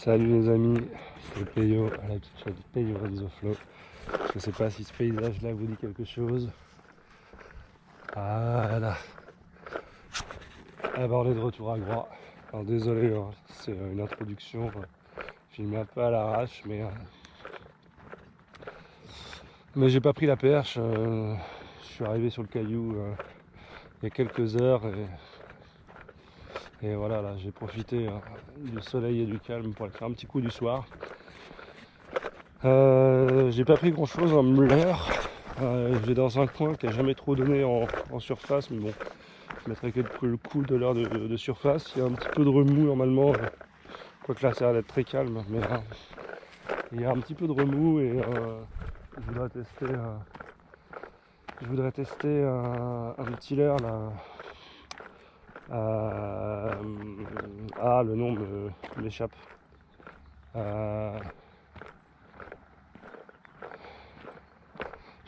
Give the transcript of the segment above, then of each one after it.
Salut les amis, c'est le Peyo, à la petite chaîne Peyo d'Isoflo. Je ne sais pas si ce paysage là vous dit quelque chose. Ah là. Ah bah on est de retour à Groix. Alors désolé, hein, c'est une introduction filmée un peu à l'arrache, mais j'ai pas pris la perche. Je suis arrivé sur le caillou il y a quelques heures et voilà, là j'ai profité du soleil et du calme pour aller faire un petit coup du soir. J'ai pas pris grand chose en leurre. Je vais dans un coin qui a jamais trop donné en surface, mais bon, je mettrai le coup de leurre de surface. Il y a un petit peu de remous normalement, quoique là ça a l'air d'être très calme, mais il y a un petit peu de remous et je voudrais tester un petit leurre là. Le nom m'échappe. Je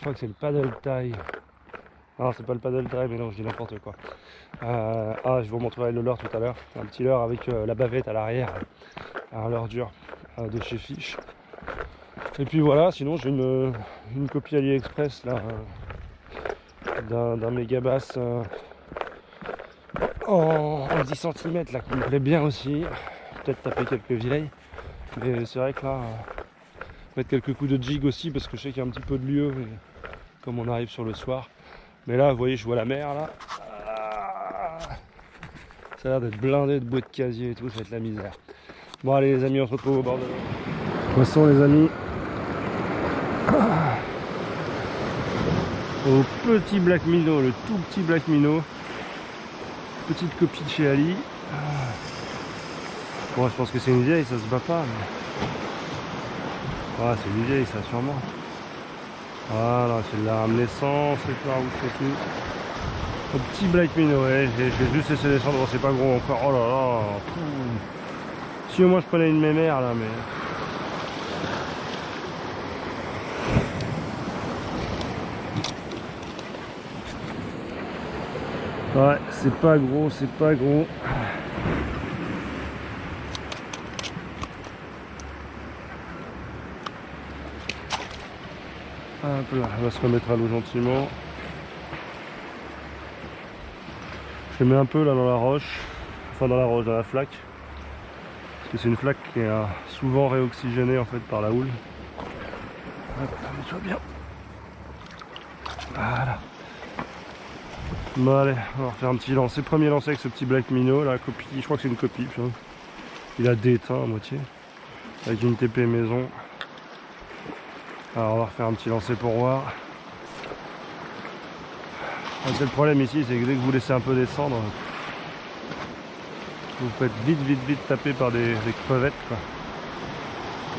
crois que c'est le paddle tie. Non, c'est pas le paddle tie, mais non, je dis n'importe quoi. Je vous montrerai le leurre tout à l'heure. Un petit leurre avec la bavette à l'arrière. Un leurre dur de chez Fish. Et puis voilà, sinon j'ai une copie AliExpress là, d'un méga bass en 10 cm là, qui me plaît bien aussi. Peut-être taper quelques vieilles. Mais c'est vrai que là, mettre quelques coups de jig aussi, parce que je sais qu'il y a un petit peu de lieu, comme on arrive sur le soir. Mais là, vous voyez, je vois la mer là. Ça a l'air d'être blindé de bois de casier et tout, ça va être la misère. Bon allez les amis, on se retrouve au bord de l'eau. Poisson les amis. Au petit black minnow, le tout petit black minnow. Petite copie de chez Ali. Bon, je pense que c'est une vieille, ça se bat pas. Mais... c'est une vieille ça sûrement. Voilà, c'est de la rame naissance, c'est tout, c'est tout. Au petit black minnow, ouais, je vais juste laisser descendre, c'est pas gros encore. Oh là là. Si au moins je prenais une mémère là, mais. Ouais, c'est pas gros, c'est pas gros. Hop là, on va se remettre à l'eau gentiment. Je les mets un peu là dans la roche, enfin dans la flaque. Parce que c'est une flaque qui est souvent réoxygénée en fait par la houle. Hop, mets-toi bien. Voilà. Bon allez, on va refaire un petit lancer. Premier lancer avec ce petit black minnow, la copie, je crois que c'est une copie. Puis, il a déteint à moitié. Avec une TP maison. Alors on va refaire un petit lancer pour voir. C'est le problème ici, c'est que dès que vous laissez un peu descendre, vous faites vite taper par des crevettes quoi.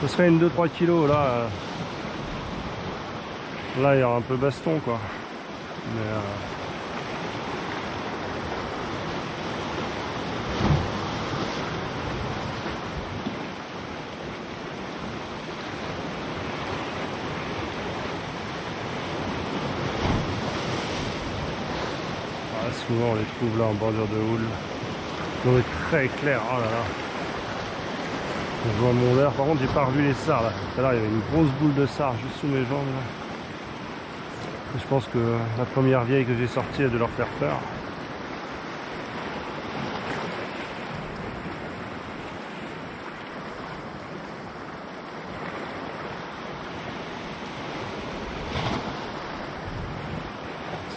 Ce serait une 2-3 kilos là. Là il y aura un peu baston quoi. Mais souvent on les trouve là en bordure de houle. L'eau est très claire, oh là là. Je vois mon verre, par contre j'ai pas revu les sards là. Tout à l'heure il y avait une grosse boule de sards juste sous mes jambes là. Et je pense que la première vieille que j'ai sortie a de leur faire peur.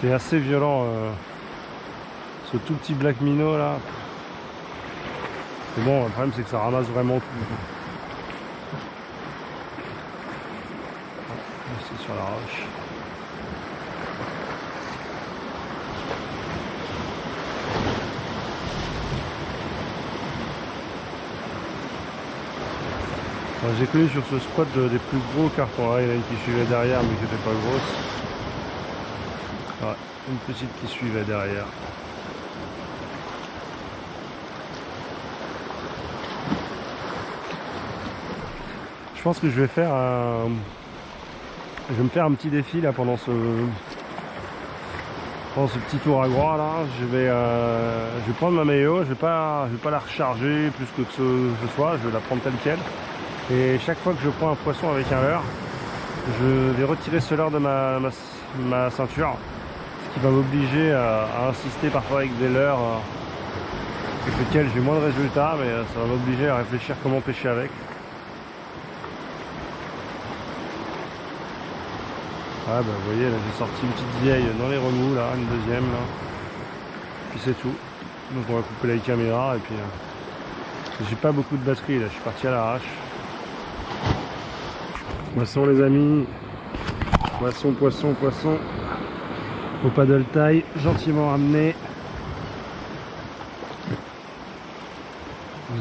C'est assez violent ce tout petit black minnow là. Mais bon, le problème c'est que ça ramasse vraiment tout. C'est sur la roche. J'ai connu sur ce spot des plus gros cartons. Il y en a une qui suivait derrière mais qui n'était pas grosse. Une petite qui suivait derrière. Je pense que je vais faire je vais me faire un petit défi là pendant Bon, ce petit tour à droit là, je vais prendre ma maillot, je vais pas la recharger plus que ce soit, je vais la prendre telle quelle. Et chaque fois que je prends un poisson avec un leurre, je vais retirer ce leurre de ma ceinture, ce qui va m'obliger à insister parfois avec des leurres avec lesquels j'ai moins de résultats, mais ça va m'obliger à réfléchir comment pêcher avec. Ouais, bah vous voyez, là j'ai sorti une petite vieille dans les remous, là, une deuxième, là. Puis c'est tout. Donc on va couper la caméra, et puis j'ai pas beaucoup de batterie, là, je suis parti à l'arrache. Poisson les amis, poisson, poisson, poisson. Au paddle taille, gentiment ramené.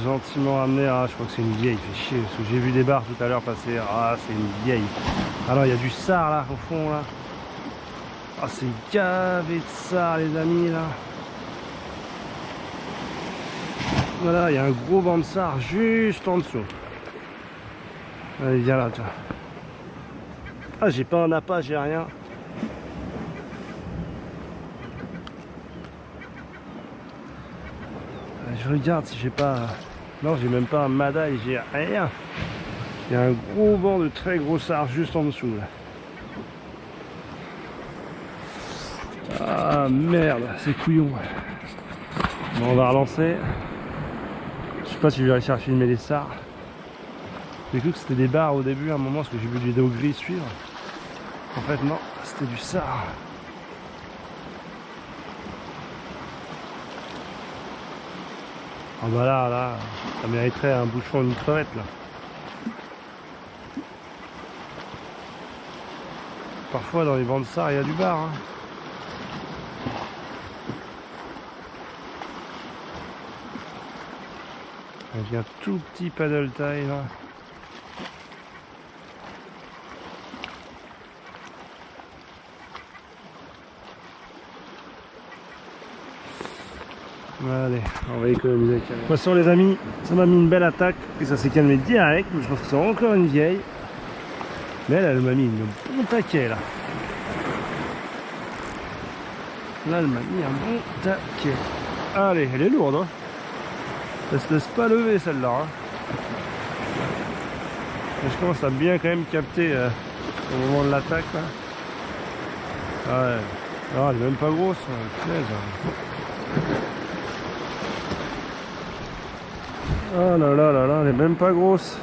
Gentiment ramené, ah je crois que c'est une vieille, fait chier, parce que j'ai vu des barres tout à l'heure passer, ah c'est une vieille. Alors il y a du sard là, au fond là. Ah c'est gavé de sard les amis là. Voilà, il y a un gros banc de sard juste en dessous. Allez viens là, tiens. Ah j'ai pas un appât, j'ai rien. Je regarde si j'ai pas... Non, j'ai même pas un madaille, j'ai rien. Il y a un gros banc de très gros sard juste en dessous là. Ah merde, c'est couillon. Bon, on va relancer. Je sais pas si je vais réussir à filmer les sards. J'ai cru que c'était des barres au début à un moment parce que j'ai vu du dos gris suivre. En fait non, c'était du sard. Ah bah là, ça mériterait un bouchon, une crevette là. Parfois dans les bancs de sard il y a du bar. Hein. Avec un tout petit paddle taille là. Allez, on va économiser la caméra. De toute façon les amis, ça m'a mis une belle attaque et ça s'est calmé direct. Je pense que c'est encore une vieille. Mais elle m'a mis un bon taquet là. Là elle m'a mis un bon taquet. Allez, elle est lourde hein. Elle se laisse pas lever celle-là. Hein. Je commence à bien quand même capter au moment de l'attaque là. Ouais. Ah, elle est même pas grosse. Oh là là là là, elle est même pas grosse.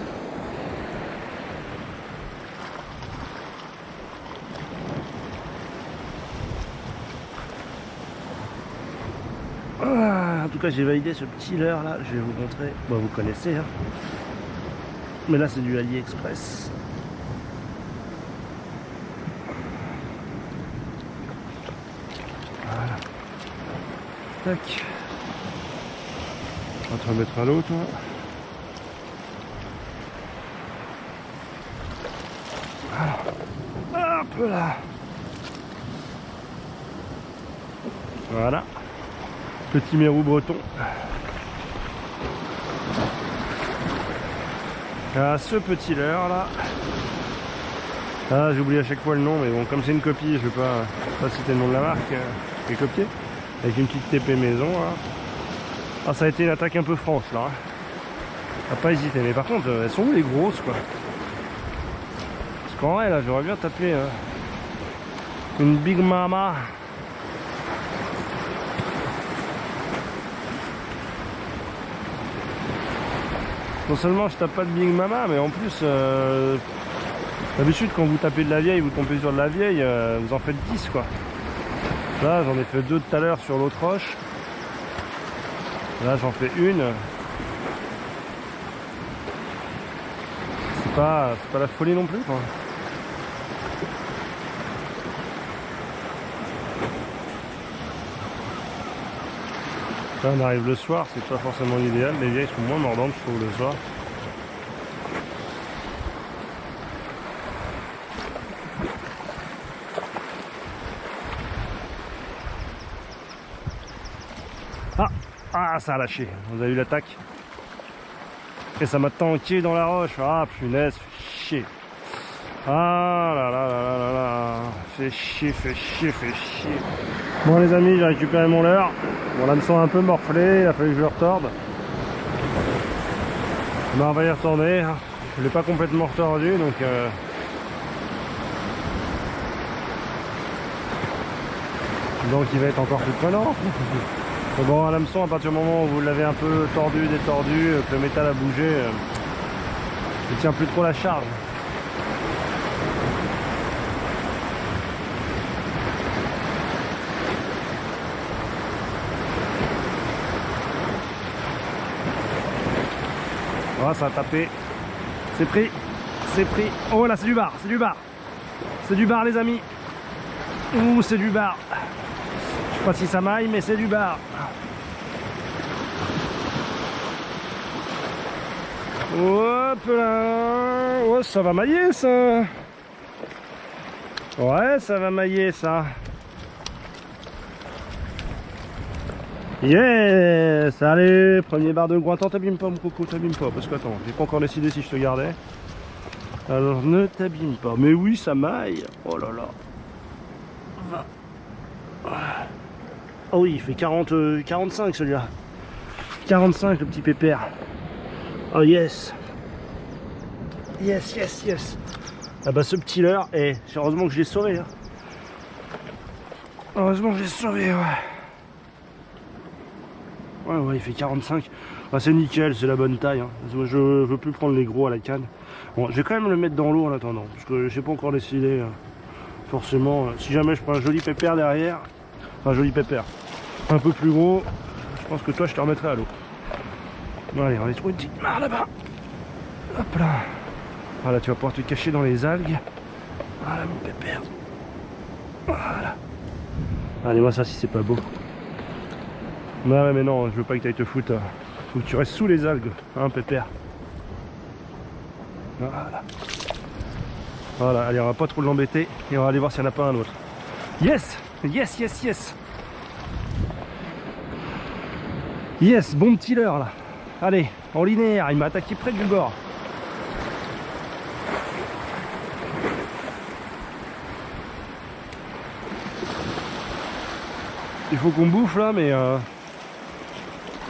Ah, en tout cas j'ai validé ce petit leurre là, je vais vous montrer. Bon vous connaissez hein. Mais là c'est du AliExpress. Voilà. Tac. On va te remettre à l'autre. Hop là. Voilà. Petit mérou breton. Ah, ce petit leurre là. Ah, j'oublie à chaque fois le nom, mais bon, comme c'est une copie, je ne vais pas citer le nom de la marque. C'est copié. Avec une petite TP maison là. Ah, ça a été une attaque un peu franche là. T'as pas hésité, mais par contre, elles sont où les grosses quoi? Parce qu'en vrai là, j'aurais bien tapé une Big Mama. Non seulement je tape pas de Big Mama, mais en plus, d'habitude quand vous tapez de la vieille, vous tombez sur de la vieille, vous en faites 10 quoi. Là, j'en ai fait 2 tout à l'heure sur l'autre roche. Là, j'en fais une. C'est pas la folie non plus quoi. Là, on arrive le soir, c'est pas forcément l'idéal. Les vieilles sont moins mordantes, je trouve, le soir. Ah, ça a lâché. Vous avez vu l'attaque? Et ça m'a tanké dans la roche. Ah, punaise, chier. Ah là là là là là là. Fait chier, fait chier, fait chier. Bon les amis, j'ai récupéré mon leurre. Bon, l'hameçon est un peu morflé, il a fallu que je le retorde. Ben, on va y retourner. Je l'ai pas complètement retordu, donc il va être encore plus prenant. Mais bon, un hameçon, à partir du moment où vous l'avez un peu tordu, détordu, que le métal a bougé, il tient plus trop la charge. Voilà, ça a tapé. C'est pris. C'est pris. Oh là, c'est du bar. C'est du bar. C'est du bar, les amis. Ouh, c'est du bar. Je sais pas si ça maille, mais c'est du bar. Hop là. Oh, ça va mailler, ça. Ouais, ça va mailler, ça. Yes! Allez, premier bar de Grointan, t'abîme pas mon coco, t'abîme pas, parce que attends, j'ai pas encore décidé si je te gardais. Alors ne t'abîme pas, mais oui ça maille, oh là là. Oh oui, il fait 45 celui-là. 45 le petit pépère. Oh yes. Yes, yes, yes. Ah bah ce petit leurre, heureusement que je l'ai sauvé. Hein. Heureusement que je l'ai sauvé, ouais. Ouais, il fait 45. Ah, c'est nickel, c'est la bonne taille. Hein. Je veux plus prendre les gros à la canne. Bon, je vais quand même le mettre dans l'eau en attendant. Parce que j'ai pas encore décidé. Forcément, si jamais je prends un joli pépère derrière. Enfin, un joli pépère. Un peu plus gros. Je pense que toi, je te remettrai à l'eau. Bon, allez, on va aller trouver une petite mare là-bas. Hop là. Voilà, tu vas pouvoir te cacher dans les algues. Voilà, mon pépère. Voilà. Allez, moi, ça, si c'est pas beau. Ouais mais non, je veux pas que tu ailles te foutre. Faut que tu restes sous les algues, hein pépère. Voilà. Voilà, allez on va pas trop l'embêter et on va aller voir s'il n'y en a pas un autre. Yes! Yes, yes, yes! Yes, bon petit leurre là. Allez, en linéaire, il m'a attaqué près du bord. Il faut qu'on bouffe là mais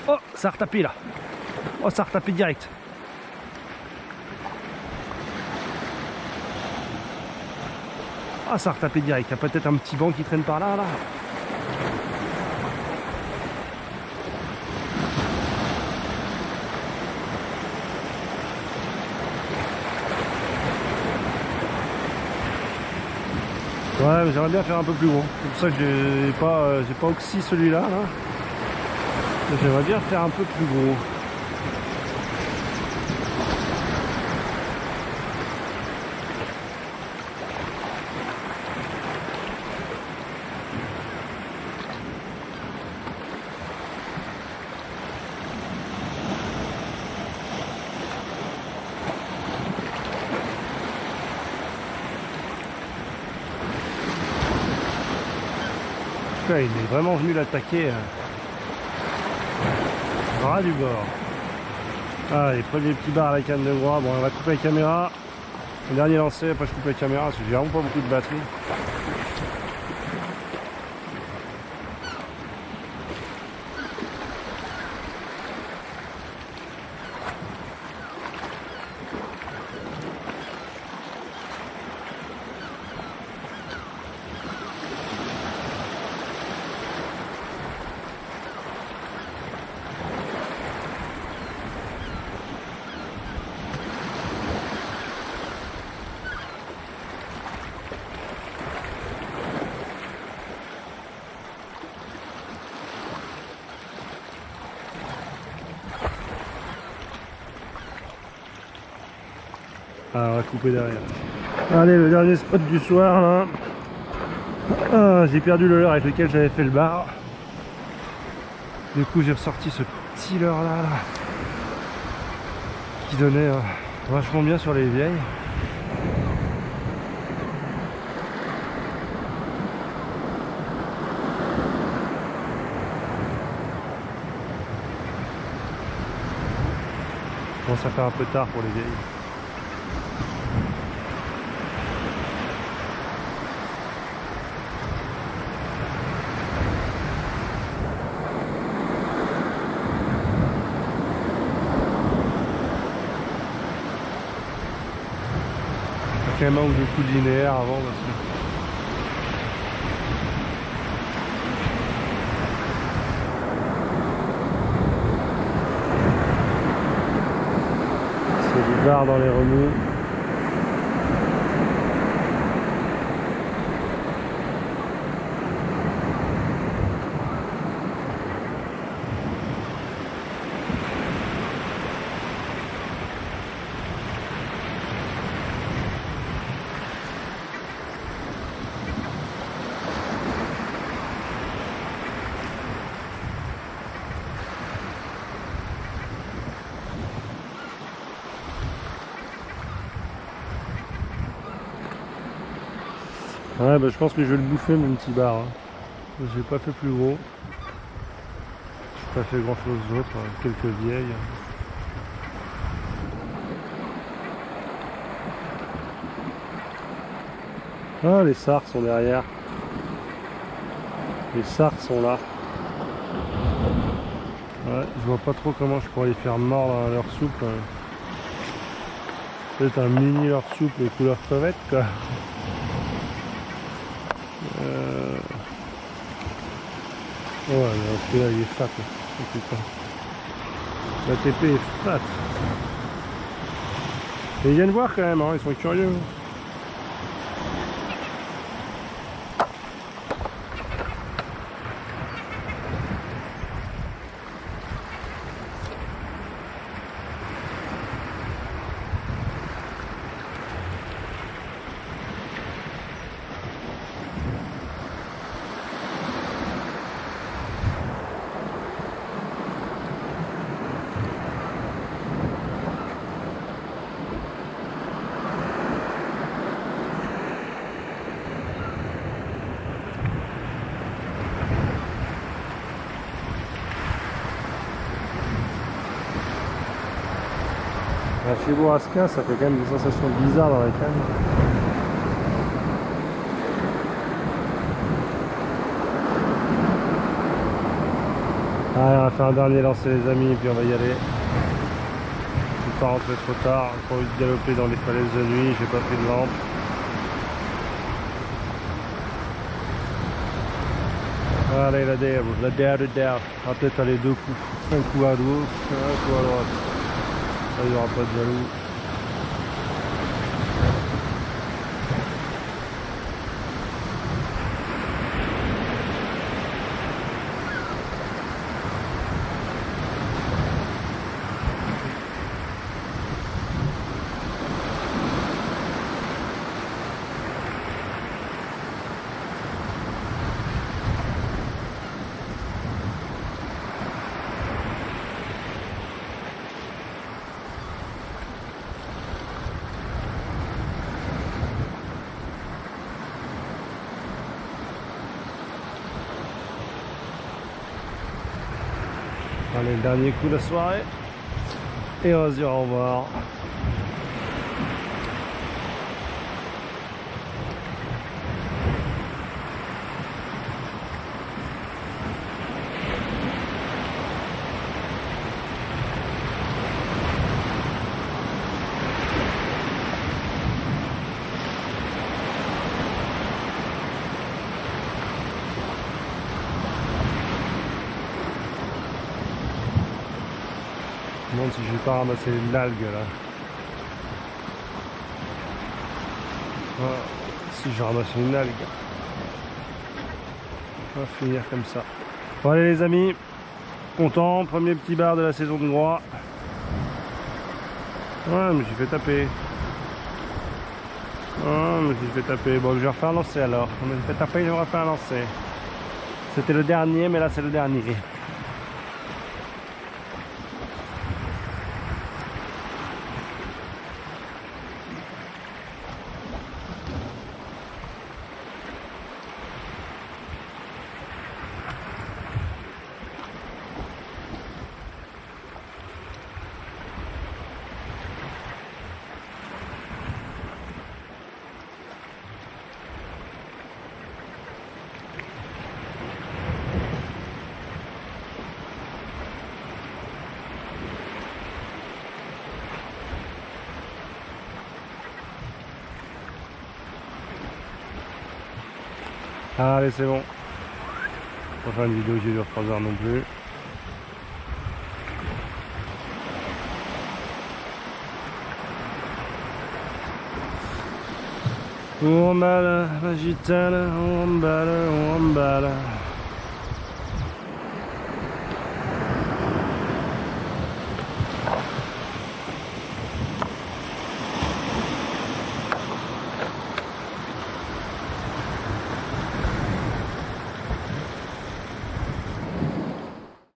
oh, ça a retapé là. Oh, ça a retapé direct. Ah, ça a retapé direct. Il y a peut-être un petit banc qui traîne par là, là. Ouais, mais j'aimerais bien faire un peu plus gros. C'est pour ça que j'ai pas oxy celui-là. Là. J'aimerais bien faire un peu plus gros. Il est vraiment venu l'attaquer ras du bord. Allez, premier petit bar à la canne de gras. Bon, on va couper la caméra. Le dernier lancé, après je coupe la caméra parce que j'ai vraiment pas beaucoup de batterie. Ah, on va couper derrière. Allez, le dernier spot du soir là. Ah, j'ai perdu le leurre avec lequel j'avais fait le bar. Du coup, j'ai ressorti ce petit leurre là, qui donnait vachement bien sur les vieilles. Bon, ça fait un peu tard pour les vieilles. quand même un ou deux coups de linéaire avant parce que c'est du bar dans les remous. Ouais, bah, je pense que je vais le bouffer mon petit bar. Hein. J'ai pas fait plus gros. J'ai pas fait grand chose d'autre, hein. Quelques vieilles. Ah, les sards sont derrière. Les sards sont là. Ouais, je vois pas trop comment je pourrais les faire mordre à leur soupe. Peut-être un mini leur soupe couleur crevette quoi. Ouais, celui-là il est fat. Putain. La TP est fat. Et ils viennent voir quand même, hein, ils sont curieux. Chez Bourrasca, ça fait quand même des sensations bizarres dans la canne. Allez, on va faire un dernier lancer les amis et puis on va y aller. Je ne pas rentrer trop tard, j'ai pas envie de galoper dans les falaises de nuit, j'ai pas pris de lampe. Allez, la der. On va peut-être aller deux coups. Un coup à gauche, un coup à droite. Là, il n'y aura pas de jaloux. Allez, le dernier coup de la soirée. Et on va se dire au revoir. Je me demande si je vais pas ramasser l'algue là. Voilà. Si je ramasse une algue, on va finir comme ça. Bon allez les amis, content, premier petit bar de la saison de Groix. Ouais, mais j'ai fait taper. Oh, mais j'ai fait taper. Bon, je vais refaire un lancer alors. On a fait taper, je vais refaire un lancer. C'était le dernier, mais là c'est le dernier. Allez, c'est bon. Prochaine vidéo qui dure 3 heures non plus. On balle, la gitane, on balle, on balle.